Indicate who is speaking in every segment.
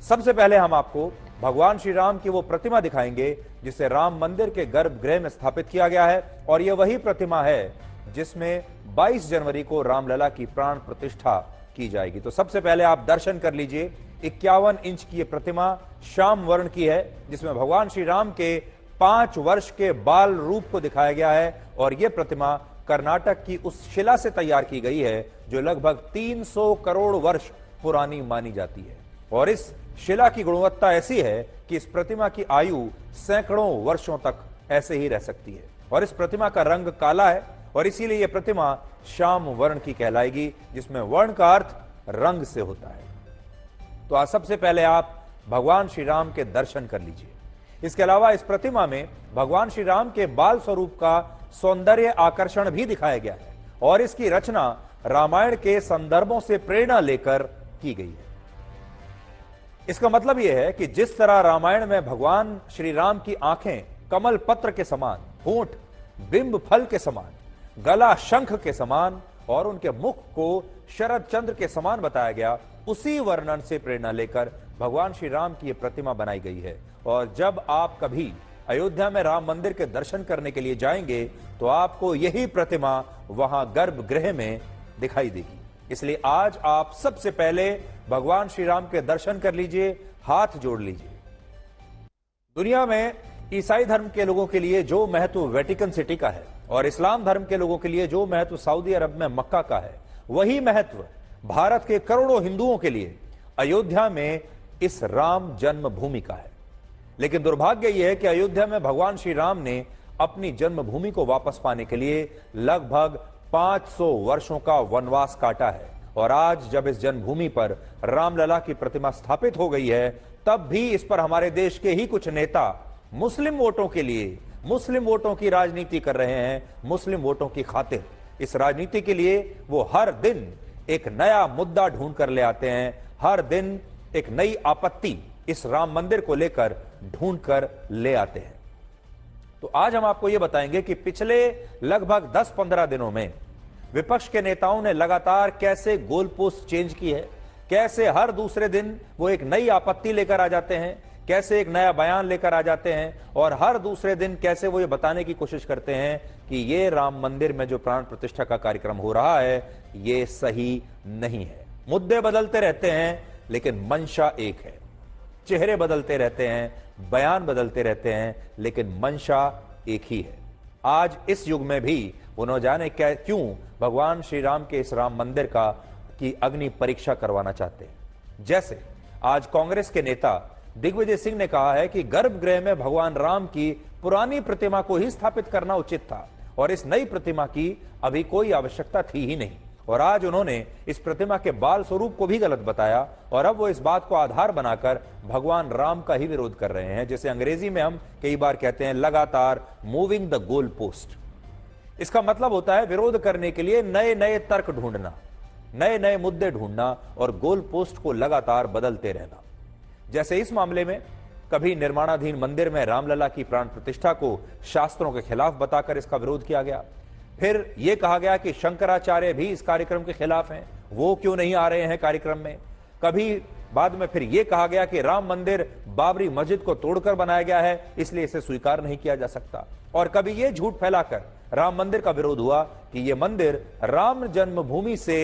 Speaker 1: सबसे पहले हम आपको भगवान श्री राम की वो प्रतिमा दिखाएंगे जिसे राम मंदिर के गर्भगृह में स्थापित किया गया है, और यह वही प्रतिमा है जिसमें 22 जनवरी को रामलला की प्राण प्रतिष्ठा की जाएगी। तो सबसे पहले आप दर्शन कर लीजिए। 51 इंच की यह प्रतिमा श्याम वर्ण की है, जिसमें भगवान श्री राम के 5 वर्ष के बाल रूप को दिखाया गया है, और यह प्रतिमा कर्नाटक की उस शिला से तैयार की गई है जो लगभग 300 करोड़ वर्ष पुरानी मानी जाती है। और इस शिला की गुणवत्ता ऐसी है कि इस प्रतिमा की आयु सैकड़ों वर्षों तक ऐसे ही रह सकती है। और इस प्रतिमा का रंग काला है, और इसीलिए यह प्रतिमा श्याम वर्ण की कहलाएगी, जिसमें वर्ण का अर्थ रंग से होता है। तो आज सबसे पहले आप भगवान श्री राम के दर्शन कर लीजिए। इसके अलावा इस प्रतिमा में भगवान श्री राम के बाल स्वरूप का सौंदर्य आकर्षण भी दिखाया गया है, और इसकी रचना रामायण के संदर्भों से प्रेरणा लेकर की गई है। इसका मतलब यह है कि जिस तरह रामायण में भगवान श्री राम की आंखें कमल पत्र के समान, होंठ बिंब फल के समान, गला शंख के समान और उनके मुख को शरद चंद्र के समान बताया गया, उसी वर्णन से प्रेरणा लेकर भगवान श्री राम की यह प्रतिमा बनाई गई है। और जब आप कभी अयोध्या में राम मंदिर के दर्शन करने के लिए जाएंगे तो आपको यही प्रतिमा वहां गर्भगृह में दिखाई देगी। इसलिए आज आप सबसे पहले भगवान श्री राम के दर्शन कर लीजिए, हाथ जोड़ लीजिए। दुनिया में ईसाई धर्म के लोगों के लिए जो महत्व वेटिकन सिटी का है, और इस्लाम धर्म के लोगों के लिए जो महत्व सऊदी अरब में मक्का का है, वही महत्व भारत के करोड़ों हिंदुओं के लिए अयोध्या में इस राम जन्मभूमि का है। लेकिन दुर्भाग्य यह है कि अयोध्या में भगवान श्री राम ने अपनी जन्मभूमि को वापस पाने के लिए लगभग 500 वर्षों का वनवास काटा है। और आज जब इस जन्मभूमि पर रामलला की प्रतिमा स्थापित हो गई है, तब भी इस पर हमारे देश के ही कुछ नेता मुस्लिम वोटों के लिए, मुस्लिम वोटों की राजनीति कर रहे हैं। मुस्लिम वोटों की खातिर इस राजनीति के लिए वो हर दिन एक नया मुद्दा ढूंढ कर ले आते हैं, हर दिन एक नई आपत्ति इस राम मंदिर को लेकर ढूंढ कर ले आते हैं। तो आज हम आपको यह बताएंगे कि पिछले लगभग 10-15 दिनों में विपक्ष के नेताओं ने लगातार कैसे गोल पोस्ट चेंज की है, कैसे हर दूसरे दिन वो एक नई आपत्ति लेकर आ जाते हैं, कैसे एक नया बयान लेकर आ जाते हैं, और हर दूसरे दिन कैसे वो ये बताने की कोशिश करते हैं कि ये राम मंदिर में जो प्राण प्रतिष्ठा का कार्यक्रम हो रहा है ये सही नहीं है। मुद्दे बदलते रहते हैं लेकिन मंशा एक है, चेहरे बदलते रहते हैं, बयान बदलते रहते हैं, लेकिन मंशा एक ही है। आज इस युग में भी उन्होंने जाने क्यों भगवान श्री राम के इस राम मंदिर की अग्नि परीक्षा करवाना चाहते हैं। जैसे आज कांग्रेस के नेता दिग्विजय सिंह ने कहा है कि गर्भगृह में भगवान राम की पुरानी प्रतिमा को ही स्थापित करना उचित था, और इस नई प्रतिमा की अभी कोई आवश्यकता थी ही नहीं। और आज उन्होंने इस प्रतिमा के बाल स्वरूप को भी गलत बताया, और अब वो इस बात को आधार बनाकर भगवान राम का ही विरोध कर रहे हैं, जैसे अंग्रेजी में हम कई बार कहते हैं लगातार मूविंग द गोल पोस्ट। इसका मतलब होता है विरोध करने के लिए नए नए तर्क ढूंढना, नए नए मुद्दे ढूंढना, और गोल पोस्ट को लगातार बदलते रहना। जैसे इस मामले में कभी निर्माणाधीन मंदिर में रामलला की प्राण प्रतिष्ठा को शास्त्रों के खिलाफ बताकर इसका विरोध किया गया। फिर यह कहा गया कि शंकराचार्य भी इस कार्यक्रम के खिलाफ हैं, वो क्यों नहीं आ रहे हैं कार्यक्रम में। कभी बाद में फिर यह कहा गया कि राम मंदिर बाबरी मस्जिद को तोड़कर बनाया गया है, इसलिए इसे स्वीकार नहीं किया जा सकता। और कभी यह झूठ फैलाकर राम मंदिर का विरोध हुआ कि यह मंदिर राम जन्मभूमि से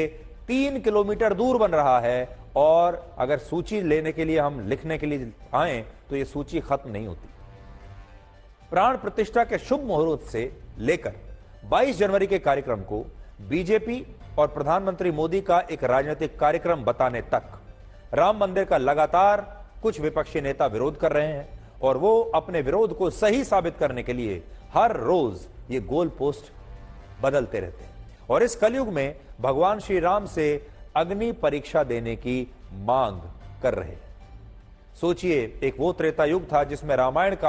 Speaker 1: 3 किलोमीटर दूर बन रहा है, और अगर सूची लेने के लिए हम लिखने के लिए आए तो यह सूची खत्म नहीं होती। प्राण प्रतिष्ठा के शुभ मुहूर्त से लेकर 22 जनवरी के कार्यक्रम को बीजेपी और प्रधानमंत्री मोदी का एक राजनीतिक कार्यक्रम बताने तक राम मंदिर का लगातार कुछ विपक्षी नेता विरोध कर रहे हैं, और वो अपने विरोध को सही साबित करने के लिए हर रोज ये गोल पोस्ट बदलते रहते हैं, और इस कलयुग में भगवान श्री राम से अग्नि परीक्षा देने की मांग कर रहे हैं। सोचिए, एक वो त्रेता युग था जिसमें रामायण का